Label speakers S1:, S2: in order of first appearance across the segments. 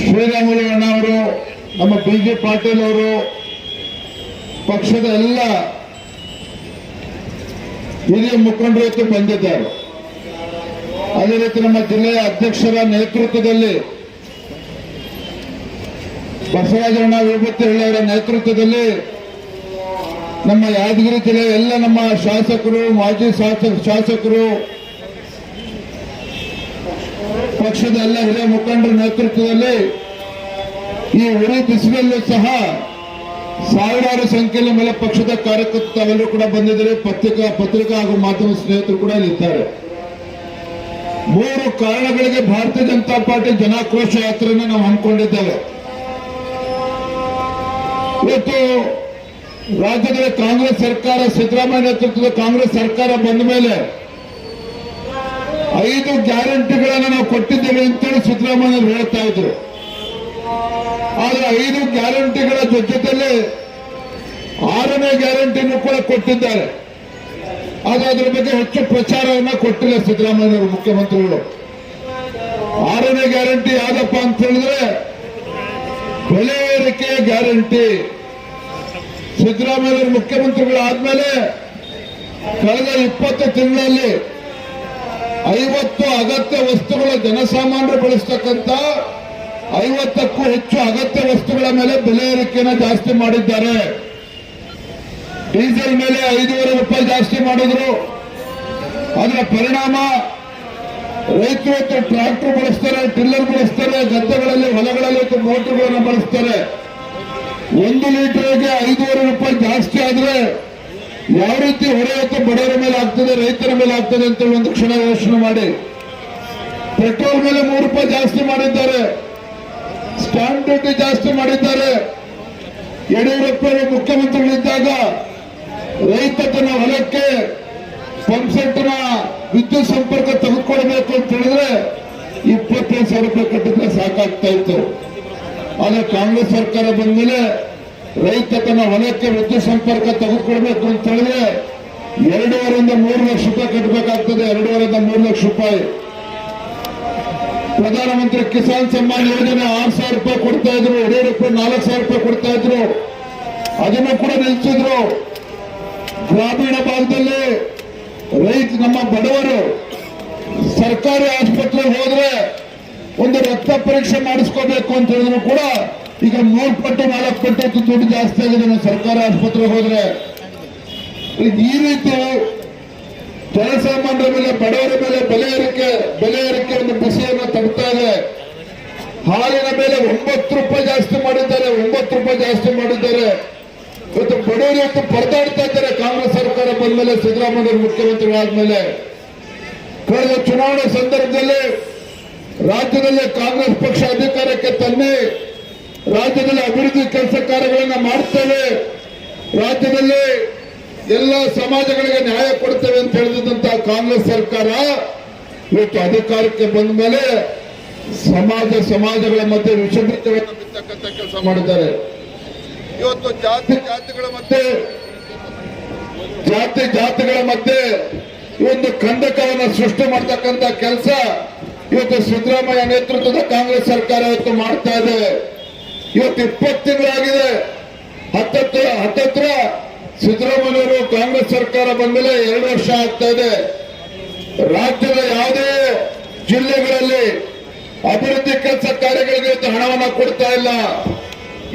S1: ಶ್ರೀರಾಮುಲು ಅಣ್ಣವರು, ನಮ್ಮ BJ ಪಾಟೀಲ್ ಅವರು, ಪಕ್ಷದ ಎಲ್ಲ ಹಿರಿಯ ಮುಖಂಡರು ಇವತ್ತು ಬಂದಿದ್ದಾರೆ. ಅದೇ ರೀತಿ ನಮ್ಮ ಜಿಲ್ಲೆಯ ಅಧ್ಯಕ್ಷರ ನೇತೃತ್ವದಲ್ಲಿ, ಬಸವರಾಜಣ್ಣ ವಿಭೂತಿಹಳ್ಳಿಯವರ ನೇತೃತ್ವದಲ್ಲಿ ನಮ್ಮ ಯಾದಗಿರಿ ಜಿಲ್ಲೆಯ ಎಲ್ಲ ನಮ್ಮ ಶಾಸಕರು, ಮಾಜಿ ಶಾಸಕರು, ಪಕ್ಷದ ಎಲ್ಲ ಹಿರಿಯ ಮುಖಂಡರ ನೇತೃತ್ವದಲ್ಲಿ ಈ ಉರಿ ಬಿಸಿಲಲ್ಲೂ ಸಹ ಸಾವಿರಾರು ಸಂಖ್ಯೆಯಲ್ಲಿ ಮೇಲೆ ಪಕ್ಷದ ಕಾರ್ಯಕರ್ತರು ಅವೆಲ್ಲರೂ ಕೂಡ ಬಂದಿದ್ದಾರೆ. ಪತ್ರಿಕಾ ಹಾಗೂ ಮಾಧ್ಯಮ ಸ್ನೇಹಿತರು ಕೂಡ ಇಲ್ಲಿದ್ದಾರೆ. 3 ಕಾರಣಗಳಿಗೆ ಭಾರತೀಯ ಜನತಾ ಪಾರ್ಟಿ ಜನಾಕ್ರೋಶ ಯಾತ್ರೆಯನ್ನು ನಾವು ಹಮ್ಮಿಕೊಂಡಿದ್ದೇವೆ. ಇವತ್ತು ರಾಜ್ಯದಲ್ಲಿ ಕಾಂಗ್ರೆಸ್ ಸರ್ಕಾರ, ಸಿದ್ದರಾಮಯ್ಯ ನೇತೃತ್ವದ ಕಾಂಗ್ರೆಸ್ ಸರ್ಕಾರ ಬಂದ ಮೇಲೆ 5 ಗ್ಯಾರಂಟಿಗಳನ್ನು ನಾವು ಕೊಟ್ಟಿದ್ದೇವೆ ಅಂತೇಳಿ ಸಿದ್ದರಾಮಯ್ಯ ಹೇಳ್ತಾ ಇದ್ರು. ಆದರೆ 5 ಗ್ಯಾರಂಟಿಗಳ ಜೊತೆಯಲ್ಲಿ 6ನೇ ಗ್ಯಾರಂಟಿಯನ್ನು ಕೂಡ ಕೊಟ್ಟಿದ್ದಾರೆ. ಆದರೆ ಅದರ ಬಗ್ಗೆ ಹೆಚ್ಚು ಪ್ರಚಾರವನ್ನು ಕೊಟ್ಟಿಲ್ಲ ಸಿದ್ದರಾಮಯ್ಯ ಮುಖ್ಯಮಂತ್ರಿಗಳು. 6ನೇ ಗ್ಯಾರಂಟಿ ಯಾವ್ದಪ್ಪ ಅಂತ ಹೇಳಿದ್ರೆ ಬೆಲೆ ಏರಿಕೆ ಗ್ಯಾರಂಟಿ. ಸಿದ್ದರಾಮಯ್ಯ ಮುಖ್ಯಮಂತ್ರಿಗಳು ಆದ್ಮೇಲೆ ಕಳೆದ 20 ತಿಂಗಳಲ್ಲಿ 50 ಅಗತ್ಯ ವಸ್ತುಗಳ ಜನಸಾಮಾನ್ಯರು ಬಳಸ್ತಕ್ಕಂಥ 50ಕ್ಕೂ ಹೆಚ್ಚು ಅಗತ್ಯ ವಸ್ತುಗಳ ಮೇಲೆ ಬೆಲೆ ಏರಿಕೆಯನ್ನು ಜಾಸ್ತಿ ಮಾಡಿದ್ದಾರೆ. ಡೀಸೆಲ್ ಮೇಲೆ 5.5 ರೂಪಾಯಿ ಜಾಸ್ತಿ ಮಾಡಿದ್ರು. ಅದರ ಪರಿಣಾಮ ರೈತರು ಇವತ್ತು ಟ್ರಾಕ್ಟರ್ ಬಳಸ್ತಾರೆ, ಟಿಲ್ಲರ್ ಬಳಸ್ತಾರೆ, ಗದ್ದೆಗಳಲ್ಲಿ ಹೊಲಗಳಲ್ಲಿ ಮೋಟರ್ಗಳನ್ನು ಬಳಸ್ತಾರೆ. 1 ಲೀಟರ್ಗೆ 5.5 ರೂಪಾಯಿ ಜಾಸ್ತಿ ಆದ್ರೆ ಯಾವ ರೀತಿ ಹೊರೆ ಬಡವರ ಮೇಲೆ ಆಗ್ತದೆ, ರೈತರ ಮೇಲೆ ಆಗ್ತದೆ ಅಂತ ಒಂದು ಕ್ಷಣ ಯೋಚನೆ ಮಾಡಿ. ಪೆಟ್ರೋಲ್ ಮೇಲೆ 3 ರೂಪಾಯಿ ಜಾಸ್ತಿ ಮಾಡಿದ್ದಾರೆ, ಸ್ಟಾಂಪ್ ಡ್ಯೂಟಿ ಜಾಸ್ತಿ ಮಾಡಿದ್ದಾರೆ. ಯಡಿಯೂರಪ್ಪರು ಮುಖ್ಯಮಂತ್ರಿಗಳಿದ್ದಾಗ ರೈತ ತನ್ನ ಹೊಲಕ್ಕೆ ಪಂಪ್ಸೆಟ್ನ ವಿದ್ಯುತ್ ಸಂಪರ್ಕ ತೆಗೆದುಕೊಳ್ಬೇಕು ಅಂತ ಹೇಳಿದ್ರೆ 25,000 ರೂಪಾಯಿ ಕಟ್ಟಿದ್ರೆ ಸಾಕಾಗ್ತಾ ಇತ್ತು. ಆದರೆ ಕಾಂಗ್ರೆಸ್ ಸರ್ಕಾರ ಬಂದ ಮೇಲೆ ರೈತ ತನ್ನ ಹೊಲಕ್ಕೆ ವಿದ್ಯುತ್ ಸಂಪರ್ಕ ತೆಗೆದುಕೊಳ್ಬೇಕು ಅಂತ ಹೇಳಿದ್ರೆ 2.5ರಿಂದ 3 ಲಕ್ಷ ರೂಪಾಯಿ ಕಟ್ಟಬೇಕಾಗ್ತದೆ. 2.5ರಿಂದ 3 ಲಕ್ಷ ರೂಪಾಯಿ. ಪ್ರಧಾನಮಂತ್ರಿ ಕಿಸಾನ್ ಸಮ್ಮಾನ್ ಯೋಜನೆ 6,000 ರೂಪಾಯಿ ಕೊಡ್ತಾ ಇದ್ರು. ಯಡಿಯೂರಪ್ಪ 4,000 ರೂಪಾಯಿ ಕೊಡ್ತಾ ಇದ್ರು. ಅದನ್ನು ಕೂಡ ನಿಲ್ಲಿಸಿದ್ರು. ಗ್ರಾಮೀಣ ಭಾಗದಲ್ಲಿ ನಮ್ಮ ಬಡವರು ಸರ್ಕಾರಿ ಆಸ್ಪತ್ರೆಗೆ ಹೋದ್ರೆ ಒಂದು ರಕ್ತ ಪರೀಕ್ಷೆ ಮಾಡಿಸ್ಕೋಬೇಕು ಅಂತ ಹೇಳಿದ್ರು ಕೂಡ ಈಗ 3 ಪಟ್ಟು 4 ಪಟ್ಟು ದುಡ್ಡು ಜಾಸ್ತಿ ಆಗಿದೆ ಸರ್ಕಾರಿ ಆಸ್ಪತ್ರೆಗೆ ಹೋದ್ರೆ. ಈ ರೀತಿ ಜನಸಾಮಾನ್ಯರ ಮೇಲೆ, ಬಡವರ ಮೇಲೆ ಬೆಲೆ ಏರಿಕೆ ಒಂದು ಬಿಸಿಯನ್ನು ತಡ್ತಾ ಇದೆ. ಹಾಲಿನ ಮೇಲೆ 9 ರೂಪಾಯಿ ಜಾಸ್ತಿ ಮಾಡಿದ್ದಾರೆ. 9 ರೂಪಾಯಿ ಜಾಸ್ತಿ ಮಾಡಿದ್ದಾರೆ. ಇವತ್ತು ಬಡವರು ಇವತ್ತು ಪರದಾಡ್ತಾ ಇದ್ದಾರೆ. ಕಾಂಗ್ರೆಸ್ ಸರ್ಕಾರ ಬಂದ ಮೇಲೆ, ಸಿದ್ದರಾಮಯ್ಯ ಮುಖ್ಯಮಂತ್ರಿಗಳಾದ್ಮೇಲೆ ಕಳೆದ ಚುನಾವಣೆ ಸಂದರ್ಭದಲ್ಲಿ ರಾಜ್ಯದಲ್ಲಿ ಕಾಂಗ್ರೆಸ್ ಪಕ್ಷ ಅಧಿಕಾರಕ್ಕೆ ತನ್ನಿ, ರಾಜ್ಯದಲ್ಲಿ ಅಭಿವೃದ್ಧಿ ಕೆಲಸ ಕಾರ್ಯಗಳನ್ನು ಮಾಡ್ತೇವೆ, ರಾಜ್ಯದಲ್ಲಿ ಎಲ್ಲ ಸಮಾಜಗಳಿಗೆ ನ್ಯಾಯ ಕೊಡ್ತೇವೆ ಅಂತ ಹೇಳಿದಂತ ಕಾಂಗ್ರೆಸ್ ಸರ್ಕಾರ ಇವತ್ತು ಅಧಿಕಾರಕ್ಕೆ ಬಂದ ಮೇಲೆ ಸಮಾಜಗಳ ಮಧ್ಯೆ ವಿಷಬೀಜಗಳನ್ನು ಬಿತ್ತಕ್ಕಂಥ ಕೆಲಸ ಮಾಡಿದ್ದಾರೆ. ಇವತ್ತು ಜಾತಿಗಳ ಮಧ್ಯೆ ಒಂದು ಕಂದಕವನ್ನು ಸೃಷ್ಟಿ ಮಾಡತಕ್ಕಂಥ ಕೆಲಸ ಇವತ್ತು ಸಿದ್ದರಾಮಯ್ಯ ನೇತೃತ್ವದ ಕಾಂಗ್ರೆಸ್ ಸರ್ಕಾರ ಇವತ್ತು ಮಾಡ್ತಾ ಇದೆ. ಇವತ್ತು 20 ತಿಂಗಳಾಗಿದೆ. ಹತ್ತತ್ರ ಸಿದ್ದರಾಮಯ್ಯವರು ಕಾಂಗ್ರೆಸ್ ಸರ್ಕಾರ ಬಂದ ಮೇಲೆ 2 ವರ್ಷ ಆಗ್ತಾ ಇದೆ. ರಾಜ್ಯದ ಯಾವುದೇ ಜಿಲ್ಲೆಗಳಲ್ಲಿ ಅಭಿವೃದ್ಧಿ ಕೆಲಸ ಕಾರ್ಯಗಳಿಗೆ ಇವತ್ತು ಹಣವನ್ನು ಕೊಡ್ತಾ ಇಲ್ಲ.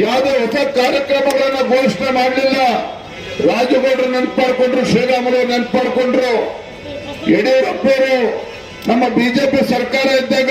S1: ಯಾವುದೇ ಹೊಸ ಕಾರ್ಯಕ್ರಮಗಳನ್ನ ಘೋಷಣೆ ಮಾಡಲಿಲ್ಲ. ರಾಜಗೌಡರು ನೆನಪು ಮಾಡಿಕೊಂಡ್ರು, ಶ್ರೀರಾಮುಲು ನೆನಪು ಮಾಡಿಕೊಂಡ್ರು. ಯಡಿಯೂರಪ್ಪರು ನಮ್ಮ ಬಿಜೆಪಿ ಸರ್ಕಾರ ಇದ್ದಾಗ